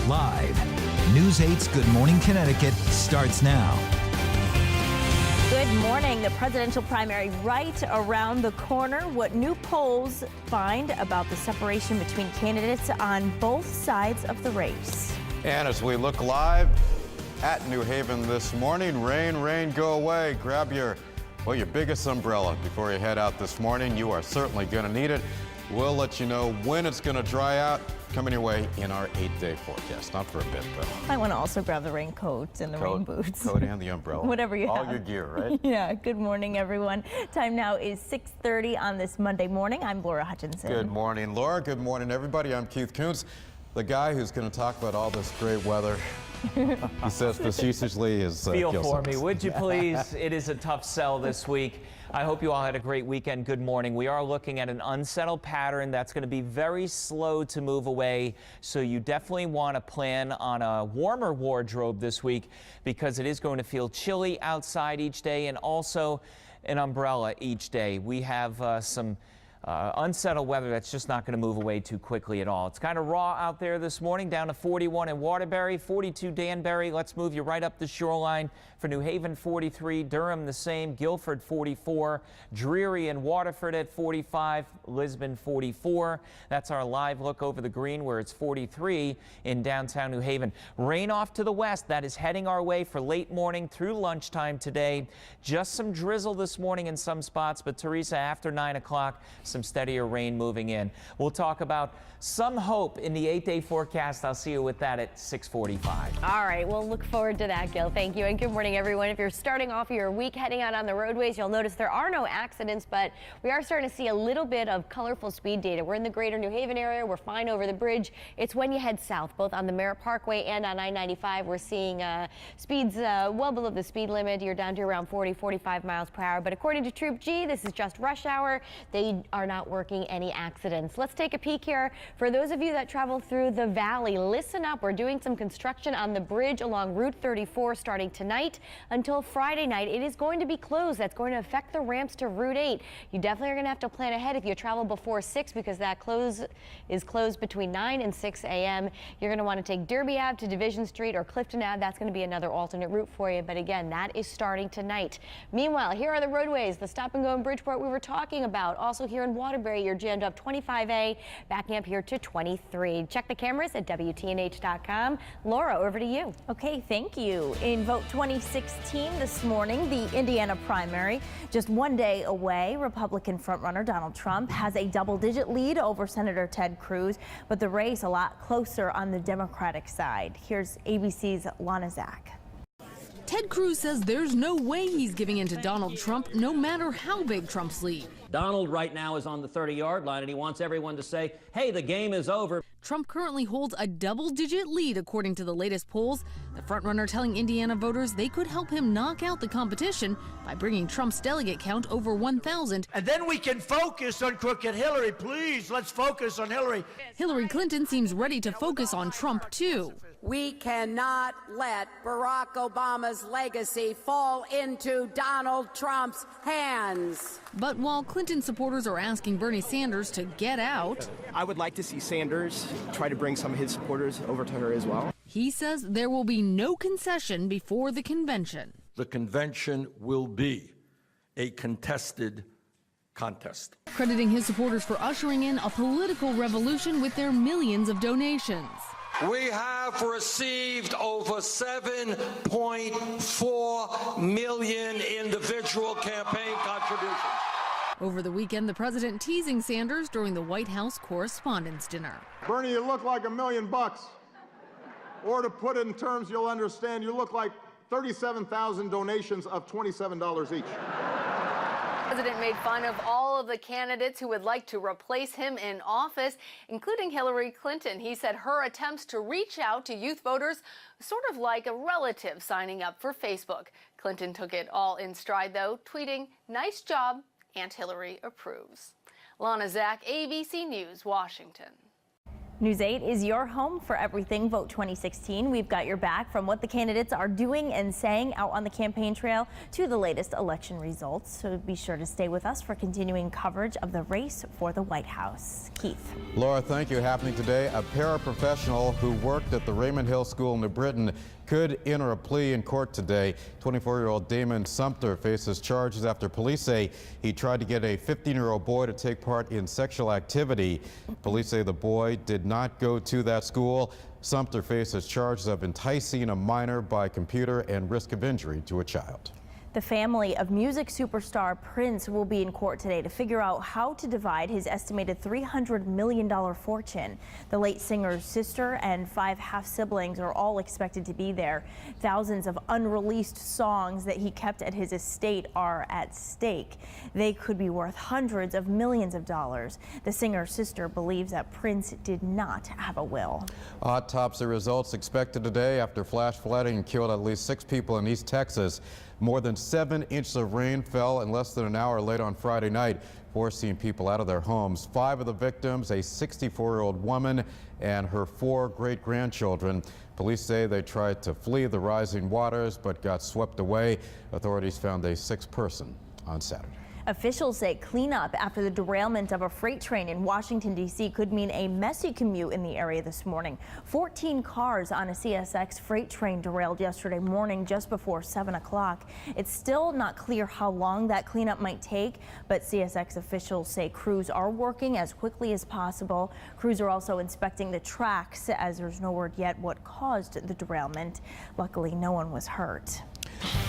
Live, News 8's Good Morning Connecticut starts now. Good morning. The presidential primary right around the corner. What new polls find about the separation between candidates on both sides of the race. And as we look live at New Haven this morning, rain, go away. Grab your biggest umbrella before you head out this morning. You are certainly going to need it. We'll let you know when it's going to dry out. Coming your way in our 8-day forecast. Not for a bit, though. I want to also grab the raincoat and the rain boots. Coat and the umbrella. Whatever you have. All your gear, right? Yeah. Good morning, everyone. Time now is 6:30 on this Monday morning. I'm Laura Hutchinson. Good morning, Laura. Good morning, everybody. I'm Keith Koontz, the guy who's going to talk about all this great weather. He says facetiously is feel for me, would you please? It is a tough sell this week. I hope you all had a great weekend. Good morning. We are looking at an unsettled pattern that's going to be very slow to move away, so you definitely want to plan on a warmer wardrobe this week because it is going to feel chilly outside each day, and also an umbrella each day. We have some unsettled weather that's just not going to move away too quickly at all. It's kind of raw out there this morning, down to 41 in Waterbury, 42 Danbury. Let's move you right up the shoreline. For New Haven, 43, Durham the same, Guilford 44, Dreary and Waterford at 45, Lisbon 44. That's our live look over the green where it's 43 in downtown New Haven. Rain off to the west. That is heading our way for late morning through lunchtime today. Just some drizzle this morning in some spots, but Teresa, after 9 o'clock, some steadier rain moving in. We'll talk about some hope in the 8-day forecast. I'll see you with that at 6:45. All right, we'll look forward to that, Gil. Thank you, and good morning, everyone. If you're starting off your week heading out on the roadways, you'll notice there are no accidents, but we are starting to see a little bit of colorful speed data. We're in the greater New Haven area. We're fine over the bridge. It's when you head south, both on the Merritt Parkway and on I-95. We're seeing speeds well below the speed limit. You're down to around 40, 45 miles per hour. But according to Troop G, this is just rush hour. They are not working any accidents. Let's take a peek here. For those of you that travel through the valley, listen up. We're doing some construction on the bridge along Route 34 starting tonight until Friday night. It is going to be closed. That's going to affect the ramps to Route 8. You definitely are going to have to plan ahead if you travel before 6 because that close is closed between 9 and 6 a.m. You're going to want to take Derby Ave to Division Street or Clifton Ave. That's going to be another alternate route for you. But again, that is starting tonight. Meanwhile, here are the roadways. The stop and go in Bridgeport we were talking about. Also here in Waterbury, you're jammed up 25A, backing up here to 23. Check the cameras at WTNH.com. Laura, over to you. Okay, thank you. In vote 2016 this morning, the Indiana primary, just one day away, Republican frontrunner Donald Trump has a double-digit lead over Senator Ted Cruz, but the race a lot closer on the Democratic side. Here's ABC's Lana Zach. Ted Cruz says there's no way he's giving in to Donald Trump, no matter how big Trump's lead. Donald right now is on the 30-yard line, and he wants everyone to say, hey, the game is over. Trump currently holds a double-digit lead, according to the latest polls. The frontrunner telling Indiana voters they could help him knock out the competition by bringing Trump's delegate count over 1,000. And then we can focus on crooked Hillary. Please, let's focus on Hillary. Hillary Clinton seems ready to focus on Trump, too. We cannot let Barack Obama's legacy fall into Donald Trump's hands. But while Clinton supporters are asking Bernie Sanders to get out, I would like to see Sanders try to bring some of his supporters over to her as well. He says there will be no concession before the convention. The convention will be a contested contest. Crediting his supporters for ushering in a political revolution with their millions of donations. We have received over 7.4 million individual campaign contributions. Over the weekend, the president teasing Sanders during the White House Correspondents' Dinner. Bernie, you look like $1 million. Or to put it in terms you'll understand, you look like 37,000 donations of $27 each. The president made fun of all of the candidates who would like to replace him in office, including Hillary Clinton. He said her attempts to reach out to youth voters sort of like a relative signing up for Facebook. Clinton took it all in stride, though, tweeting, "Nice job, Aunt Hillary approves." Lana Zach, ABC News, Washington. News 8 is your home for everything Vote 2016. We've got your back from what the candidates are doing and saying out on the campaign trail to the latest election results. So be sure to stay with us for continuing coverage of the race for the White House. Keith. Laura, thank you. Happening today, a paraprofessional who worked at the Raymond Hill School in New Britain could enter a plea in court today. 24-year-old Damon Sumter faces charges after police say he tried to get a 15-year-old boy to take part in sexual activity. Police say the boy did not go to that school. Sumter faces charges of enticing a minor by computer and risk of injury to a child. The family of music superstar Prince will be in court today to figure out how to divide his estimated $300 million fortune. The late singer's sister and 5 half-siblings are all expected to be there. Thousands of unreleased songs that he kept at his estate are at stake. They could be worth hundreds of millions of dollars. The singer's sister believes that Prince did not have a will. Autopsy results expected today after flash flooding killed at least 6 people in East Texas. More than 7 inches of rain fell in less than an hour late on Friday night, forcing people out of their homes. 5 of the victims, a 64-year-old woman and her 4 great-grandchildren. Police say they tried to flee the rising waters but got swept away. Authorities found a 6th person on Saturday. Officials say cleanup after the derailment of a freight train in Washington, D.C. could mean a messy commute in the area this morning. 14 cars on a CSX freight train derailed yesterday morning just before 7 o'clock. It's still not clear how long that cleanup might take, but CSX officials say crews are working as quickly as possible. Crews are also inspecting the tracks as there's no word yet what caused the derailment. Luckily, no one was hurt.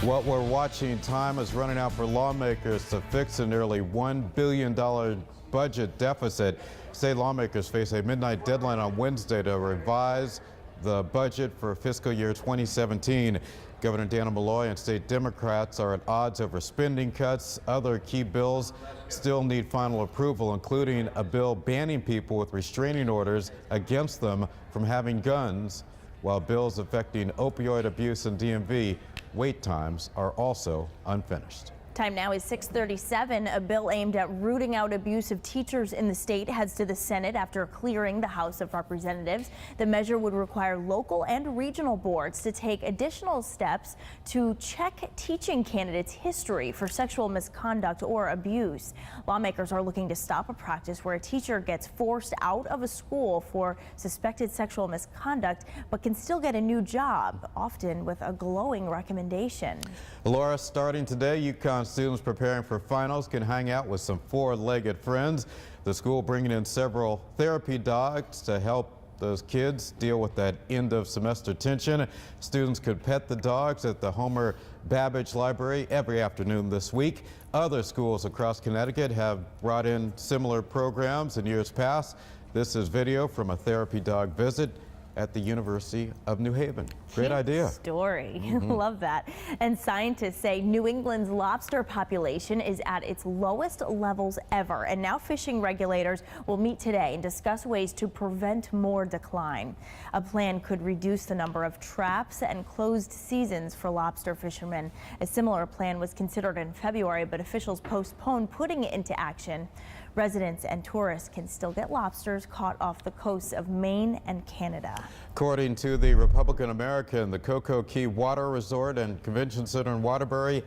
What we're watching, time is running out for lawmakers to fix a nearly $1 billion budget deficit. State lawmakers face a midnight deadline on Wednesday to revise the budget for fiscal year 2017. Governor Dana Malloy and state Democrats are at odds over spending cuts. Other key bills still need final approval, including a bill banning people with restraining orders against them from having guns, while bills affecting opioid abuse and DMV wait times are also unfinished. Time now is 6:37. A bill aimed at rooting out abusive teachers in the state heads to the Senate after clearing the House of Representatives. The measure would require local and regional boards to take additional steps to check teaching candidates' history for sexual misconduct or abuse. Lawmakers are looking to stop a practice where a teacher gets forced out of a school for suspected sexual misconduct but can still get a new job, often with a glowing recommendation. Laura, starting today, UConn students preparing for finals can hang out with some 4-legged friends. The school bringing in several therapy dogs to help those kids deal with that end of semester tension. Students could pet the dogs at the Homer Babbage Library every afternoon this week. Other schools across Connecticut have brought in similar programs in years past. This is video from a therapy dog visit at the University of New Haven. Great idea. Story. Love that. And scientists say New England's lobster population is at its lowest levels ever. And now fishing regulators will meet today and discuss ways to prevent more decline. A plan could reduce the number of traps and closed seasons for lobster fishermen. A similar plan was considered in February, but officials postponed putting it into action. Residents and tourists can still get lobsters caught off the coasts of Maine and Canada. According to the Republican American, the Cocoa Key Water Resort and Convention Center in Waterbury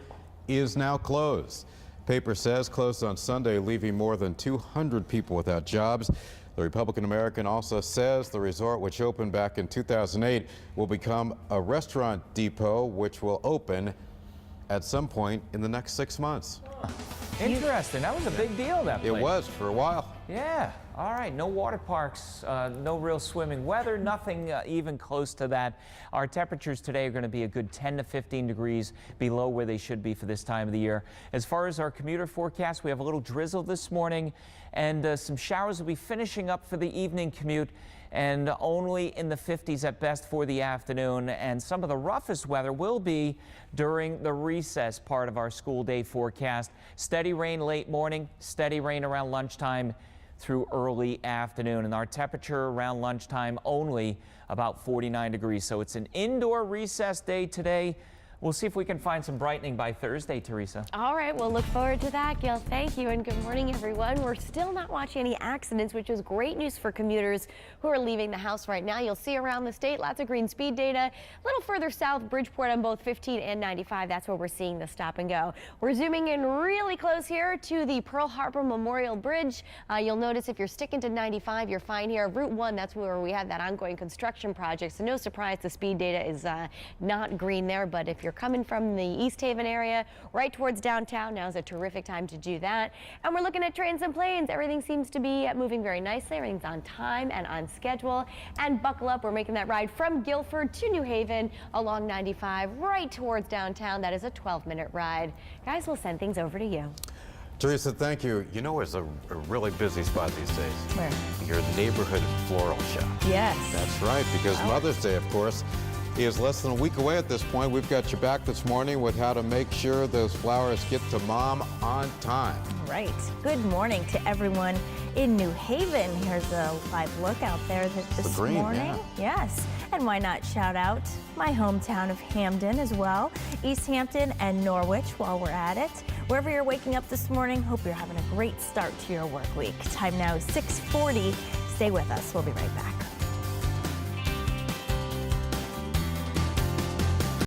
is now closed. Paper says closed on Sunday, leaving more than 200 people without jobs. The Republican American also says the resort, which opened back in 2008, will become a restaurant depot, which will open at some point in the next 6 months. Interesting. That was a big deal, that place. It was for a while. Yeah. All right. No water parks, no real swimming weather, nothing even close to that. Our temperatures today are going to be a good 10 to 15 degrees below where they should be for this time of the year. As far as our commuter forecast, we have a little drizzle this morning, and some showers will be finishing up for the evening commute, and only in the 50s at best for the afternoon. And some of the roughest weather will be during the recess part of our school day forecast. Steady rain late morning, steady rain around lunchtime through early afternoon. And our temperature around lunchtime only about 49 degrees. So it's an indoor recess day today, We'll see if we can find some brightening by Thursday, Teresa. All right, we'll look forward to that, Gil. Thank you, and good morning, everyone. We're still not watching any accidents, which is great news for commuters who are leaving the house right now. You'll see around the state lots of green speed data. A little further south, Bridgeport on both 15 and 95. That's where we're seeing the stop and go. We're zooming in really close here to the Pearl Harbor Memorial Bridge. You'll notice if you're sticking to 95, you're fine here. Route 1, that's where we have that ongoing construction project. So no surprise the speed data is not green there, but if you're coming from the East Haven area right towards downtown, now's a terrific time to do that. And we're looking at trains and planes. Everything seems to be moving very nicely. Everything's on time and on schedule. And buckle up, we're making that ride from Guilford to New Haven along 95 right towards downtown. That is a 12-minute ride. Guys, we'll send things over to you. Teresa, thank you. You know, it's a really busy spot these days. Where? Your neighborhood floral shop. Yes. That's right, because Mother's Day, of course, is less than a week away at this point. We've got you back this morning with how to make sure those flowers get to Mom on time. Right. Good morning to everyone in New Haven. Here's a live look out there this green, morning. yeah. Yes. And why not shout out my hometown of Hamden as well, East Hampton and Norwich while we're at it. Wherever you're waking up this morning, hope you're having a great start to your work week. Time now is 6:40. Stay with us. We'll be right back.